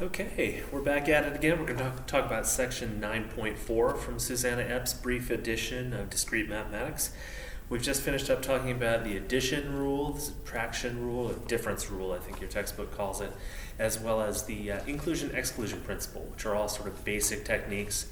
Okay, we're back at it again. We're going to talk about section 9.4 from Susanna Epp's brief edition of Discrete Mathematics. We've just finished up talking about the addition rule, the subtraction rule, or difference rule, I think your textbook calls it, as well as the inclusion-exclusion principle, which are all sort of basic techniques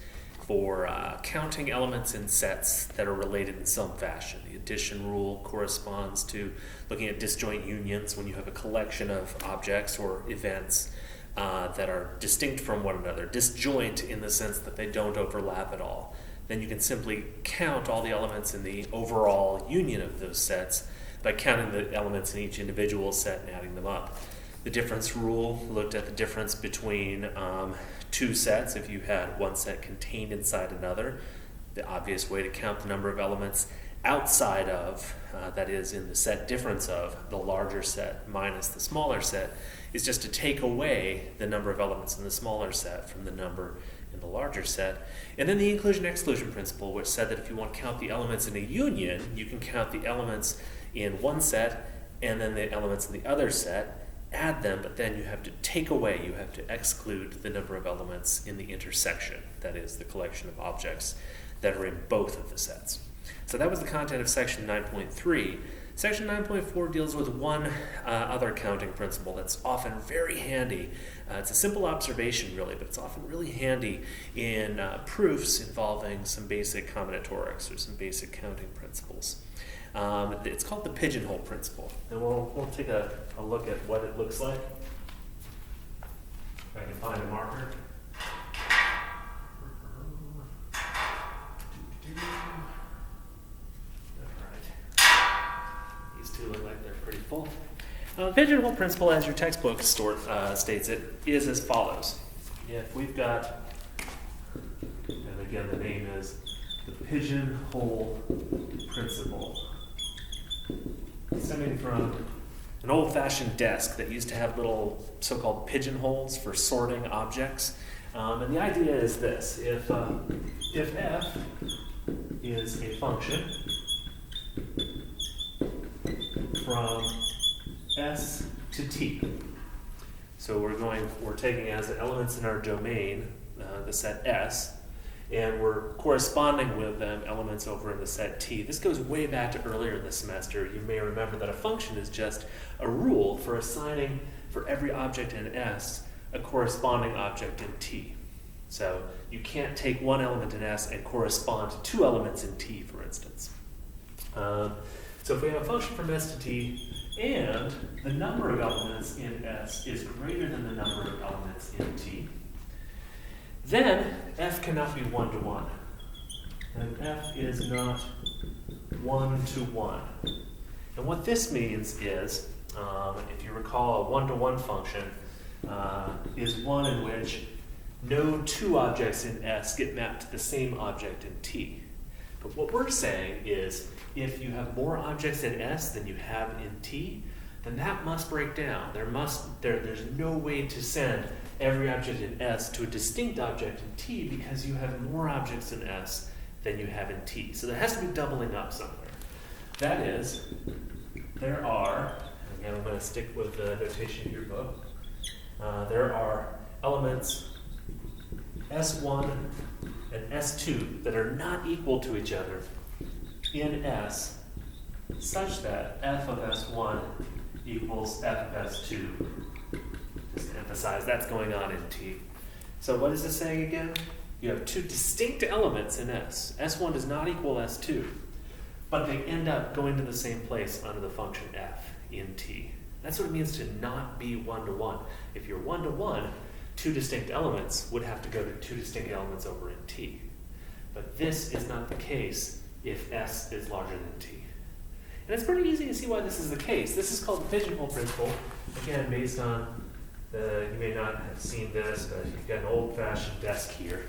for counting elements in sets that are related in some fashion. The addition rule corresponds to looking at disjoint unions when you have a collection of objects or events that are distinct from one another, disjoint in the sense that they don't overlap at all. Then you can simply count all the elements in the overall union of those sets by counting the elements in each individual set and adding them up. The difference rule looked at the difference between two sets. If you had one set contained inside another, the obvious way to count the number of elements outside of, that is in the set difference of, the larger set minus the smaller set, is just to take away the number of elements in the smaller set from the number in the larger set. And then the inclusion-exclusion principle, which said that if you want to count the elements in a union, you can count the elements in one set and then the elements in the other set, add them, but then you have to take away, you have to exclude the number of elements in the intersection, that is, the collection of objects that are in both of the sets. So that was the content of section 9.3. Section 9.4 deals with one other counting principle that's often very handy. It's a simple observation, really, but it's often really handy in proofs involving some basic combinatorics or some basic counting principles. It's called the Pigeonhole Principle, and we'll take a look at what it looks like. If I can find a marker. Look like they're pretty full. The Pigeonhole Principle, as your textbook states it, is as follows. If we've got, and again the name is the Pigeonhole Principle, stemming from an old-fashioned desk that used to have little so-called pigeonholes for sorting objects. And the idea is this: if f is a function from S to T. So we're taking as elements in our domain the set S, and we're corresponding with them elements over in the set T. This goes way back to earlier in the semester. You may remember that a function is just a rule for assigning for every object in S a corresponding object in T. So you can't take one element in S and correspond to two elements in T, for instance. So if we have a function from S to T, and the number of elements in S is greater than the number of elements in T, then f cannot be one-to-one. And f is not one-to-one. And what this means is, if you recall, a one-to-one function is one in which no two objects in S get mapped to the same object in T. But what we're saying is, if you have more objects in S than you have in T, then that must break down. There's no way to send every object in S to a distinct object in T because you have more objects in S than you have in T. So there has to be doubling up somewhere. That is, there are, again I'm going to stick with the notation in your book, there are elements S1 and S2 that are not equal to each other in S such that f of S1 equals f of S2. Just to emphasize, that's going on in T. So what is this saying again? You have two distinct elements in S. S1 does not equal S2, but they end up going to the same place under the function f in T. That's what it means to not be one-to-one. If you're one-to-one, two distinct elements would have to go to two distinct elements over in T. But this is not the case if S is larger than T. And it's pretty easy to see why this is the case. This is called the Pigeonhole Principle, again, based on you may not have seen this, but you've got an old-fashioned desk here.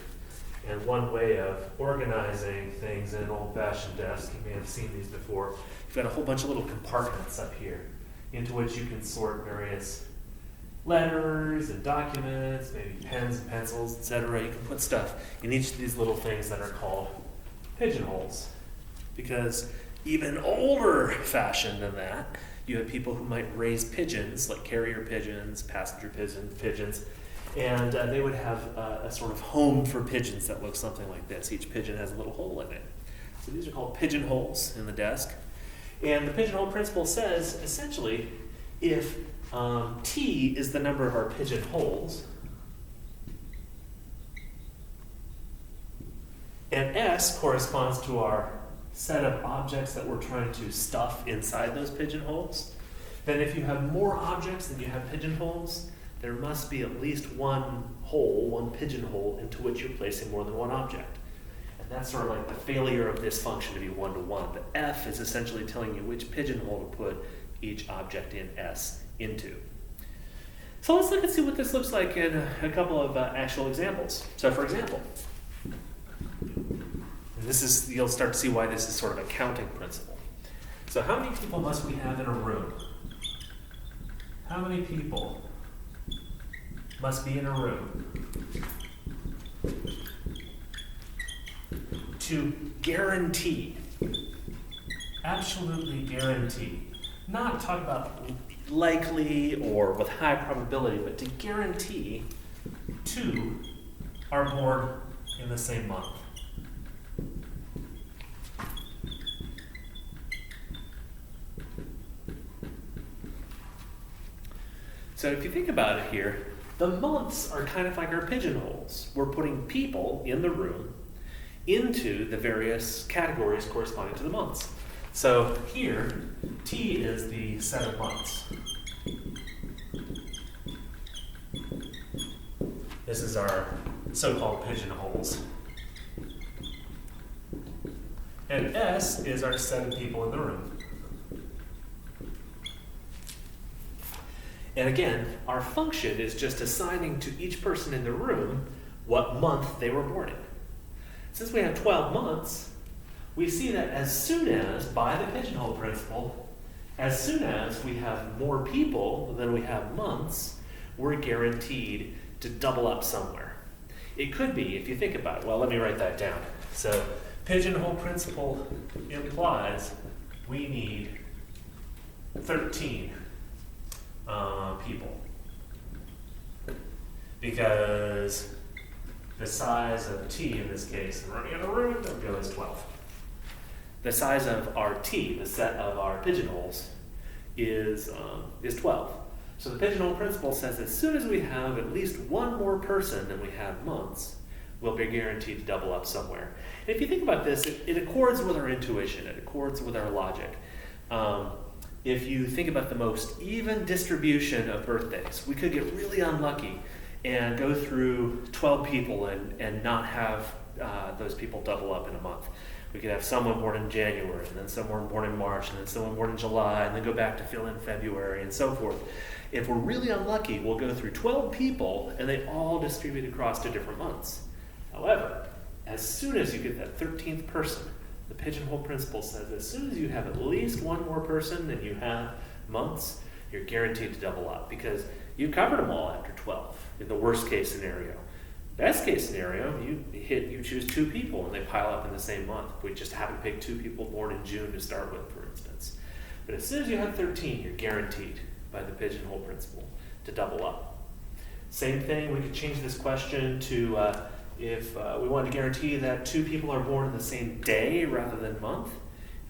And one way of organizing things in an old-fashioned desk, you may have seen these before, you've got a whole bunch of little compartments up here into which you can sort various letters and documents, maybe pens and pencils, etc. You can put stuff in each of these little things that are called pigeonholes. Because even older fashioned than that, you have people who might raise pigeons, like carrier pigeons, passenger pigeons, And they would have a sort of home for pigeons that looks something like this. Each pigeon has a little hole in it. So these are called pigeonholes in the desk. And the pigeonhole principle says, essentially, if T is the number of our pigeonholes, and S corresponds to our set of objects that we're trying to stuff inside those pigeonholes, then if you have more objects than you have pigeonholes, there must be at least one hole, one pigeonhole, into which you're placing more than one object. And that's sort of like the failure of this function to be one-to-one. The F is essentially telling you which pigeonhole to put each object in S into. So let's look and see what this looks like in a couple of actual examples. So for example, you'll start to see why this is sort of a counting principle. So how many people must we have in a room? How many people must be in a room to guarantee, absolutely guarantee, not talk about likely or with high probability, but to guarantee two are born in the same month? So if you think about it here, the months are kind of like our pigeonholes. We're putting people in the room into the various categories corresponding to the months. So here, T is the set of months. This is our so-called pigeonholes. And S is our set of people in the room. And again, our function is just assigning to each person in the room what month they were born in. Since we have 12 months, we see that as soon as, by the pigeonhole principle, as soon as we have more people than we have months, we're guaranteed to double up somewhere. It could be, if you think about it, well, let me write that down. So, pigeonhole principle implies we need 13 people, because the size of T in this case, and running in a room, don't go as 12. The size of our T, the set of our pigeonholes, is 12. So the pigeonhole principle says as soon as we have at least one more person than we have months, we'll be guaranteed to double up somewhere. And if you think about this, it accords with our intuition, it accords with our logic. If you think about the most even distribution of birthdays, we could get really unlucky and go through 12 people and not have those people double up in a month. We could have someone born in January, and then someone born in March, and then someone born in July, and then go back to fill in February, and so forth. If we're really unlucky, we'll go through 12 people, and they all distribute across to different months. However, as soon as you get that 13th person, the pigeonhole principle says as soon as you have at least one more person than you have months, you're guaranteed to double up, because you covered them all after 12 in the worst case scenario. Best case scenario, you choose 2 people and they pile up in the same month. We just happen to pick 2 people born in June to start with, for instance. But as soon as you have 13, you're guaranteed by the pigeonhole principle to double up. Same thing, we could change this question to if we want to guarantee that 2 people are born in the same day rather than month.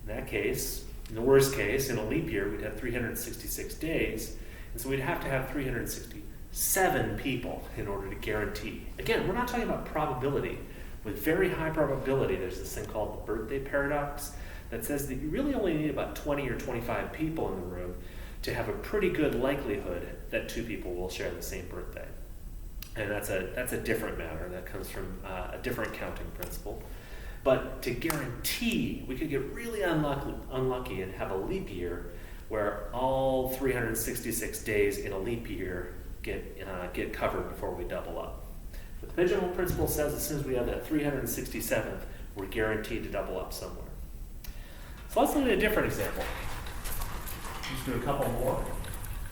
In that case, in the worst case, in a leap year, we'd have 366 days. And so we'd have to have 367 people in order to guarantee. Again, we're not talking about probability. With very high probability, there's this thing called the birthday paradox that says that you really only need about 20 or 25 people in the room to have a pretty good likelihood that 2 people will share the same birthday. And that's a different matter. That comes from a different counting principle. But to guarantee, we could get really unlucky and have a leap year where all 366 days in a leap year get covered before we double up. But the pigeonhole principle says as soon as we have that 367th, we're guaranteed to double up somewhere. So let's look at a different example. Just do a couple more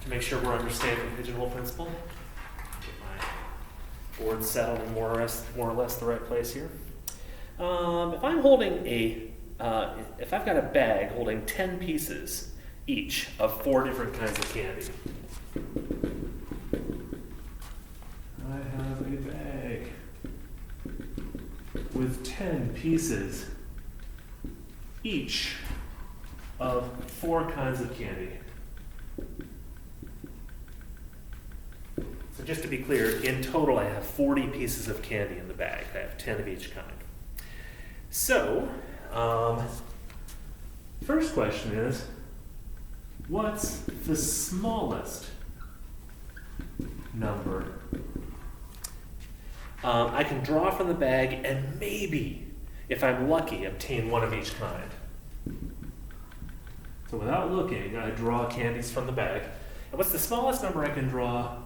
to make sure we're understanding the pigeonhole principle. Get my board settled in more or less the right place here. If I'm holding if I've got a bag holding 10 pieces each of 4 different kinds of candy. I with 10 pieces each of 4 kinds of candy. So just to be clear, in total I have 40 pieces of candy in the bag. I have 10 of each kind. So, first question is, what's the smallest number? I can draw from the bag and maybe, if I'm lucky, obtain one of each kind. So without looking, I draw candies from the bag. And what's the smallest number I can draw?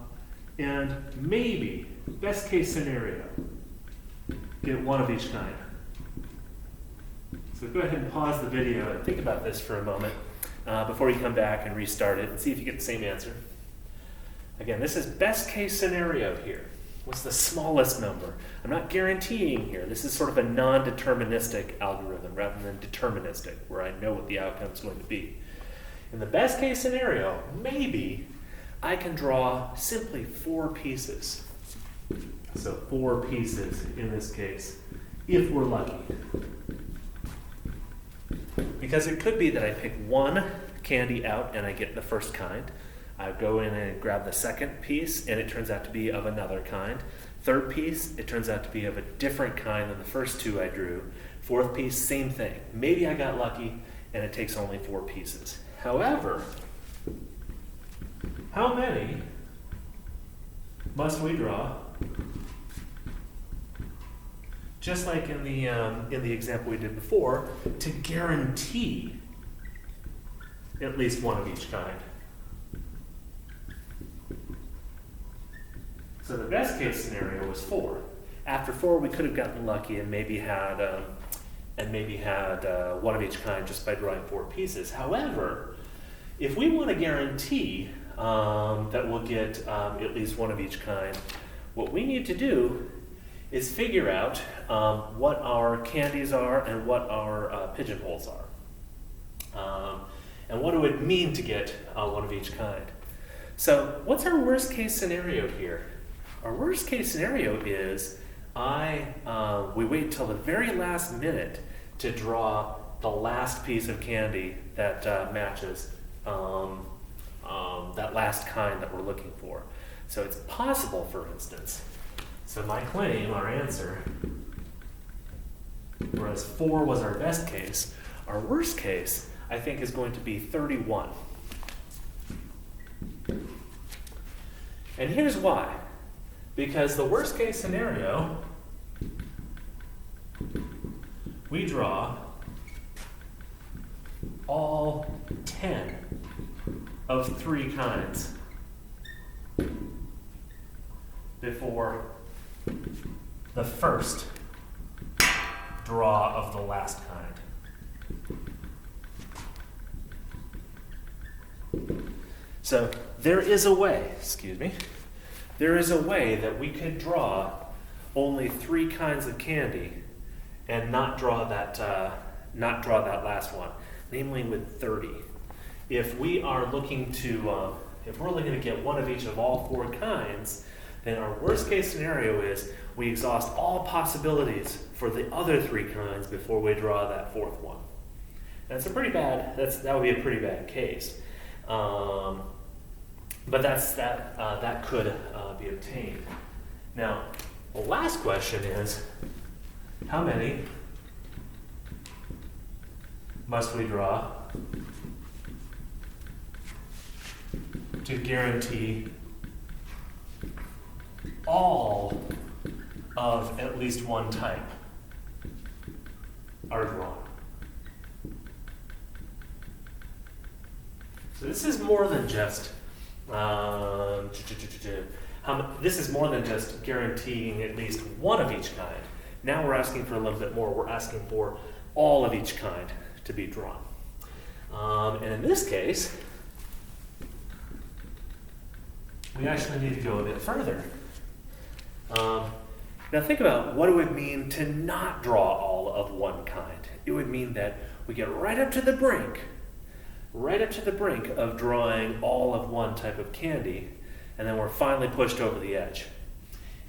And maybe, best case scenario, get one of each kind. So go ahead and pause the video and think about this for a moment before you come back and restart it and see if you get the same answer. Again, this is best case scenario here. What's the smallest number? I'm not guaranteeing here. This is sort of a non-deterministic algorithm rather than deterministic, where I know what the outcome is going to be. In the best case scenario, maybe I can draw simply 4 pieces. So 4 pieces in this case, if we're lucky. Because it could be that I pick one candy out and I get the first kind. I go in and grab the second piece and it turns out to be of another kind. Third piece, it turns out to be of a different kind than the first 2 I drew. Fourth piece, same thing. Maybe I got lucky and it takes only 4 pieces. However, how many must we draw? Just like in the example we did before, to guarantee at least one of each kind. So the best case scenario was 4. After 4, we could have gotten lucky and maybe had one of each kind just by drawing 4 pieces. However, if we want to guarantee that we'll get at least one of each kind, what we need to do is figure out what our candies are and what our pigeonholes are. And what it would mean to get one of each kind. So what's our worst case scenario here? Our worst case scenario is we wait till the very last minute to draw the last piece of candy that matches that last kind that we're looking for. So it's possible, for instance. So my claim, our answer, whereas 4 was our best case, our worst case, I think, is going to be 31. And here's why. Because the worst case scenario, we draw all 10 of 3 kinds before the first draw of the last kind. So there is a way, there is a way that we could draw only 3 kinds of candy and not draw that last one, namely with 30. If we are looking to, if we're looking to get one of each of all 4 kinds, then our worst case scenario is we exhaust all possibilities for the other 3 kinds before we draw that 4th one. That's a pretty bad. That would be a pretty bad case. But that could be obtained. Now, the last question is, how many must we draw to guarantee all of at least one type are drawn? So this is more than just this is more than just guaranteeing at least one of each kind. Now we're asking for a little bit more. We're asking for all of each kind to be drawn. And in this case, we actually need to go a bit further. Now think about what it would mean to not draw all of one kind. It would mean that we get right up to the brink of drawing all of one type of candy, and then we're finally pushed over the edge.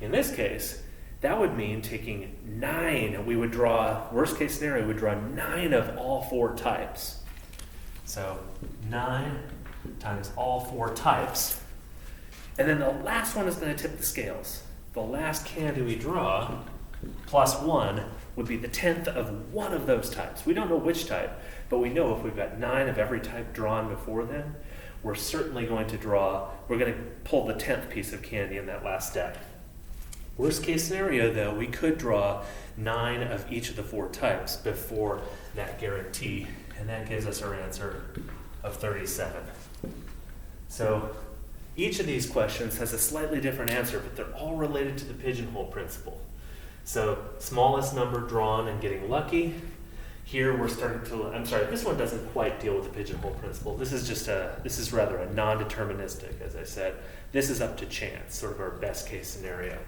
In this case, that would mean taking 9, and we would draw, worst case scenario, we would draw 9 of all 4 types. So 9 times all 4 types. And then the last one is going to tip the scales. The last candy we draw, plus 1, would be the 10th of one of those types. We don't know which type, but we know if we've got 9 of every type drawn before then, we're certainly going to pull the 10th piece of candy in that last step. Worst case scenario, though, we could draw 9 of each of the 4 types before that guarantee, and that gives us our answer of 37. So each of these questions has a slightly different answer, but they're all related to the pigeonhole principle. So smallest number drawn and getting lucky. Here we're starting to, this one doesn't quite deal with the pigeonhole principle. This is rather a non-deterministic, as I said. This is up to chance, sort of our best case scenario.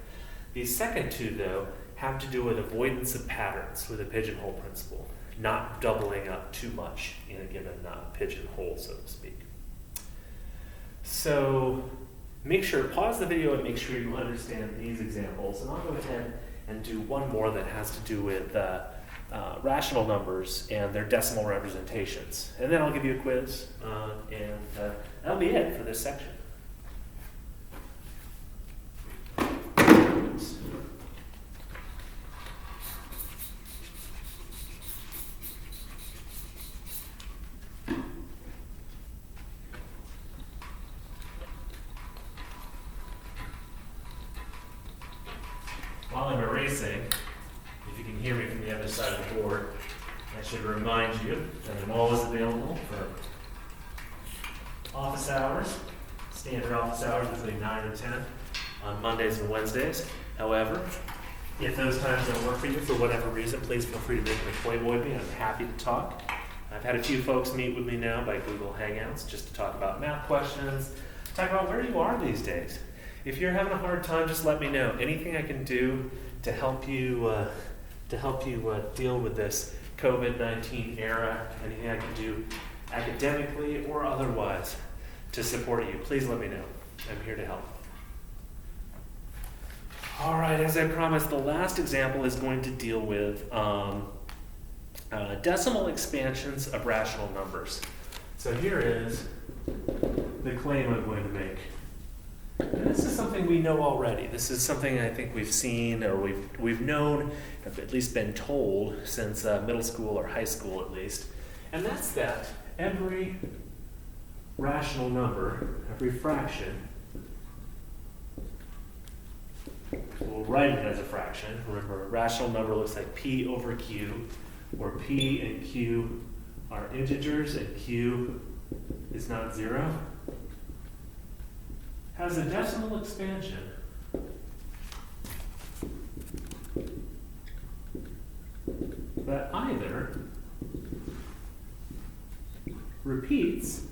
These second 2, though, have to do with avoidance of patterns with the pigeonhole principle, not doubling up too much in a given pigeonhole, so to speak. So pause the video and make sure you understand these examples, and I'll go ahead and do one more that has to do with rational numbers and their decimal representations. And then I'll give you a quiz, and that'll be it for this section. While I'm erasing, if you can hear me from the other side of the board, I should remind you that I'm always available for office hours, standard office hours between 9 and 10 on Mondays and Wednesdays. However, if those times don't work for you for whatever reason, please feel free to make an appointment with me. I'm happy to talk. I've had a few folks meet with me now by Google Hangouts just to talk about math questions, talk about where you are these days. If you're having a hard time, just let me know. Anything I can do to help you deal with this COVID-19 era, anything I can do academically or otherwise to support you, please let me know. I'm here to help. All right, as I promised, the last example is going to deal with decimal expansions of rational numbers. So here is the claim I'm going to make. And this is something we know already. This is something I think we've seen, or we've known, have at least been told since middle school or high school at least. And that's that every rational number, every fraction, we'll write it as a fraction. Remember, a rational number looks like P over Q, where P and Q are integers and Q is not 0. Has a decimal expansion that either repeats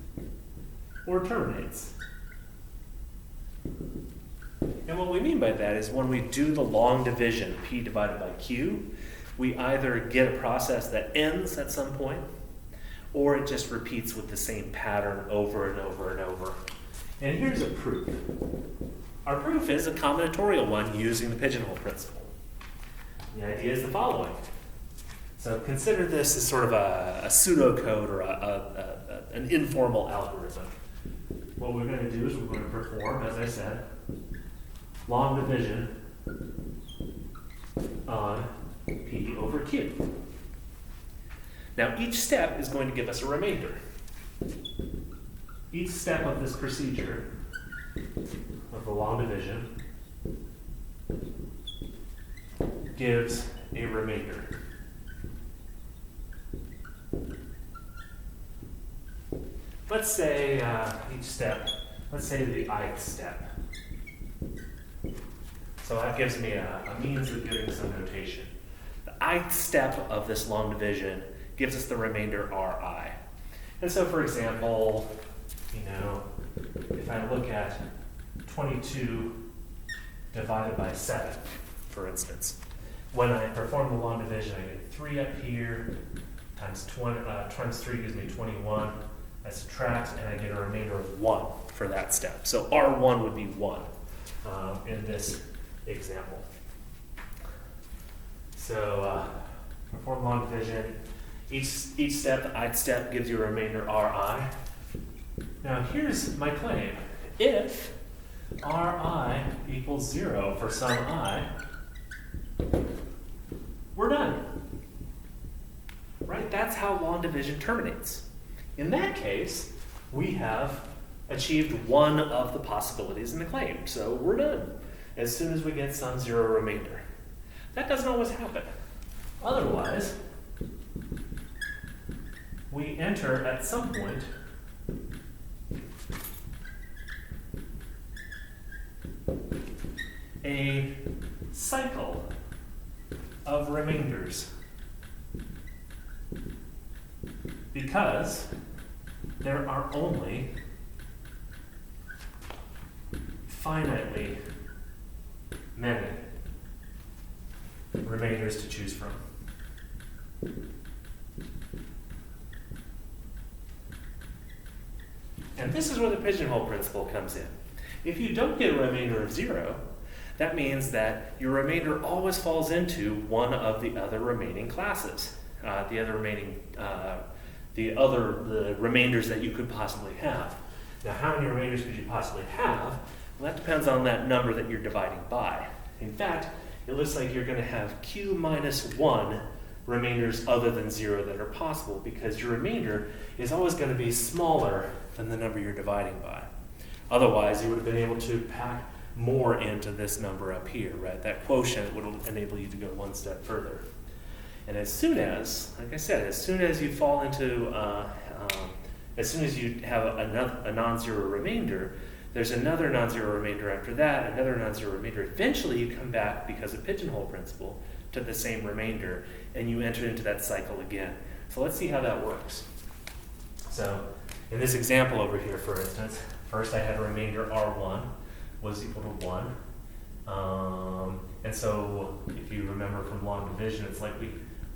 or terminates. And what we mean by that is when we do the long division, P divided by Q, we either get a process that ends at some point, or it just repeats with the same pattern over and over and over. And here's a proof. Our proof is a combinatorial one using the pigeonhole principle. The idea is the following. So consider this as sort of a pseudocode or an informal algorithm. What we're going to do is we're going to perform, as I said, long division on P over Q. Now each step is going to give us a remainder. Each step of this procedure of the long division gives a remainder. Let's say each step, let's say the ith step. So that gives me a means of giving some notation. The ith step of this long division gives us the remainder Ri. And so for example, if I look at 22 divided by 7, for instance, when I perform the long division, I get 3 up here, times 3 gives me 21. I subtract, and I get a remainder of 1 for that step. So R1 would be 1 in this example. So perform long division. Each step, the ith step, gives you a remainder Ri. Now here's my claim. If Ri equals 0 for some I, we're done. Right? That's how long division terminates. In that case, we have achieved one of the possibilities in the claim. So we're done as soon as we get some 0 remainder. That doesn't always happen. Otherwise, we enter at some point a cycle of remainders because there are only finitely many remainders to choose from. And this is where the pigeonhole principle comes in. If you don't get a remainder of 0, that means that your remainder always falls into one of the other remaining classes, the remainders that you could possibly have. Now, how many remainders could you possibly have? Well, that depends on that number that you're dividing by. In fact, it looks like you're going to have q minus 1 remainders other than 0 that are possible because your remainder is always going to be smaller than the number you're dividing by. Otherwise, you would have been able to pack more into this number up here, right? That quotient would enable you to go one step further. And as soon as, like I said, as soon as you fall into, as soon as you have a non-zero remainder, there's another non-zero remainder after that, another non-zero remainder. Eventually you come back, because of pigeonhole principle, to the same remainder, and you enter into that cycle again. So let's see how that works. So in this example over here, for instance, first I had a remainder R1 was equal to 1. And so if you remember from long division, it's like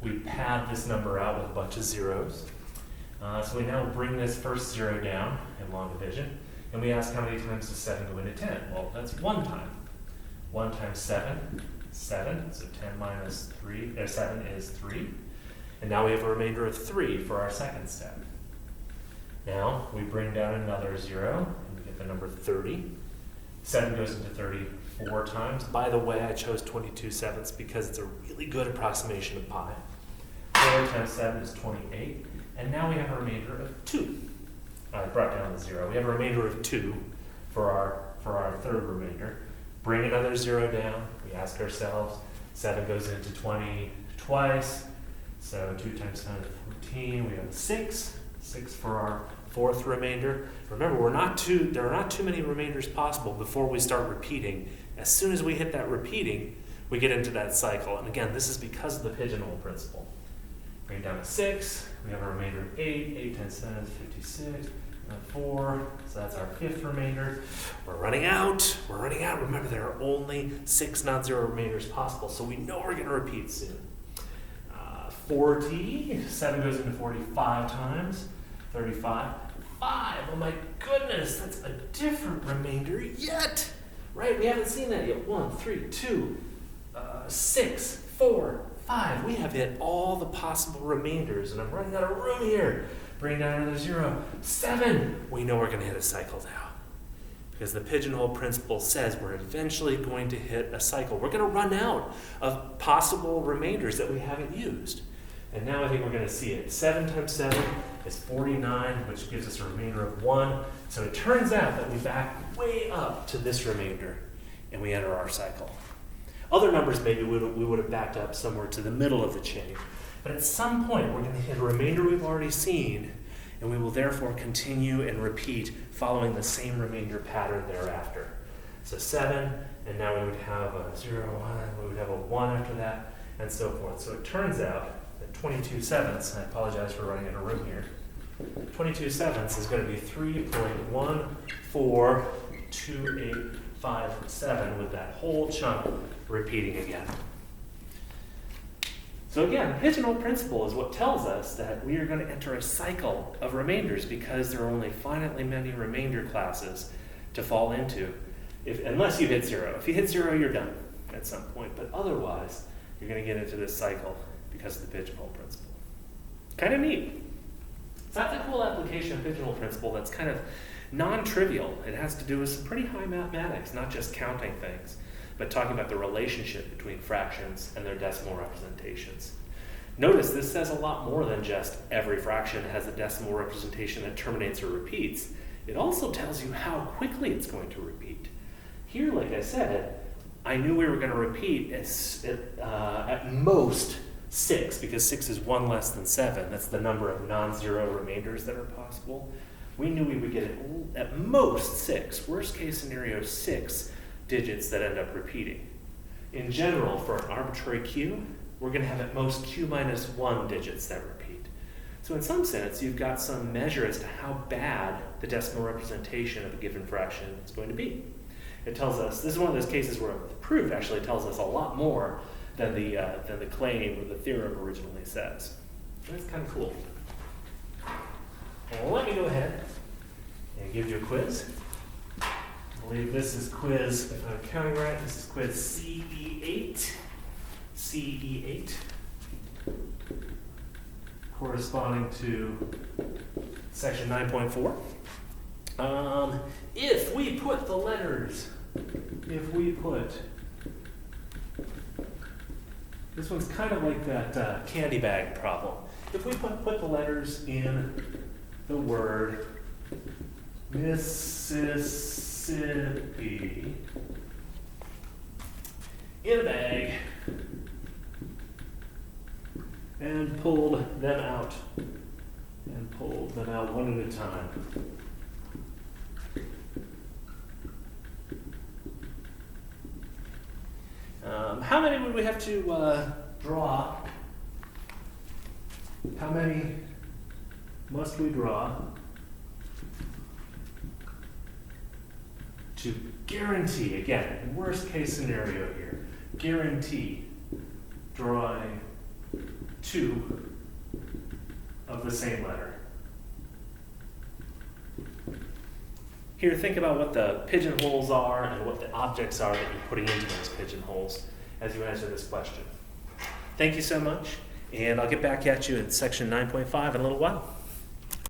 we pad this number out with a bunch of zeros. So we now bring this first 0 down in long division, and we ask how many times does 7 go into 10? Well, that's 1 time. 1 times 7, 7, so 10 minus 3, 7 is 3. And now we have a remainder of 3 for our second step. Now we bring down another 0, and we get the number 30. 7 goes into 34 times. By the way, I chose 22/7 because it's a really good approximation of pi. 4 times 7 is 28. And now we have a remainder of 2. I brought down the 0. We have a remainder of 2 for our third remainder. Bring another 0 down. We ask ourselves, 7 goes into 20 twice. So 2 times 7 is 14. We have 6. 6 for our fourth remainder. Remember, there are not too many remainders possible before we start repeating. As soon as we hit that repeating, we get into that cycle. And again, this is because of the pigeonhole principle. Bring it down to 6. We have a remainder of 8. 8 times 7 is 56. And 4. So that's our fifth remainder. We're running out. Remember, there are only 6 non-zero remainders possible, so we know we're going to repeat soon. 40. 7 goes into 45 times. 35. 5. Oh my goodness, that's a different remainder yet. Right? We haven't seen that yet. 1, 3, 2, 6, 4, 5. We have hit all the possible remainders, and I'm running out of room here. Bring down another 0. 7. We know we're going to hit a cycle now, because the pigeonhole principle says we're eventually going to hit a cycle. We're going to run out of possible remainders that we haven't used. And now I think we're going to see it. 7 times 7 is 49, which gives us a remainder of 1. So it turns out that we back way up to this remainder, and we enter our cycle. Other numbers, maybe we would have backed up somewhere to the middle of the chain. But at some point, we're going to hit a remainder we've already seen, and we will therefore continue and repeat following the same remainder pattern thereafter. So 7, and now we would have a 0, 1, we would have a 1 after that, and so forth. So it turns out 22/7, I apologize for running out of room here. 22/7 is going to be 3.14287 with that whole chunk repeating again. So again, the pigeonhole principle is what tells us that we are going to enter a cycle of remainders because there are only finitely many remainder classes to fall into, unless you hit 0. If you hit 0, you're done at some point, but otherwise, you're going to get into this cycle because of the pigeonhole principle. Kind of neat. So that's a cool application of pigeonhole principle that's kind of non-trivial. It has to do with some pretty high mathematics, not just counting things, but talking about the relationship between fractions and their decimal representations. Notice this says a lot more than just every fraction has a decimal representation that terminates or repeats. It also tells you how quickly it's going to repeat. Here, like I said, I knew we were going to repeat at most 6, because 6 is 1 less than 7. That's the number of non-zero remainders that are possible. We knew we would get at most 6, worst case scenario 6 digits that end up repeating. In general, for an arbitrary q, we're going to have at most q minus 1 digits that repeat. So in some sense, you've got some measure as to how bad the decimal representation of a given fraction is going to be. It tells us, this is one of those cases where the proof actually tells us a lot more than the claim or the theorem originally says. That's kind of cool. Well, let me go ahead and give you a quiz. I believe this is quiz, if I'm counting right, this is quiz CE8. CE8, corresponding to section 9.4. If we put the letters, this one's kind of like that candy bag problem. If we put the letters in the word Mississippi in a bag and pulled them out one at a time. How many would we have to draw? How many must we draw to guarantee, again, worst case scenario here, guarantee drawing 2 of the same letter? Here, think about what the pigeonholes are and what the objects are that you're putting into those pigeonholes as you answer this question. Thank you so much, and I'll get back at you in section 9.5 in a little while.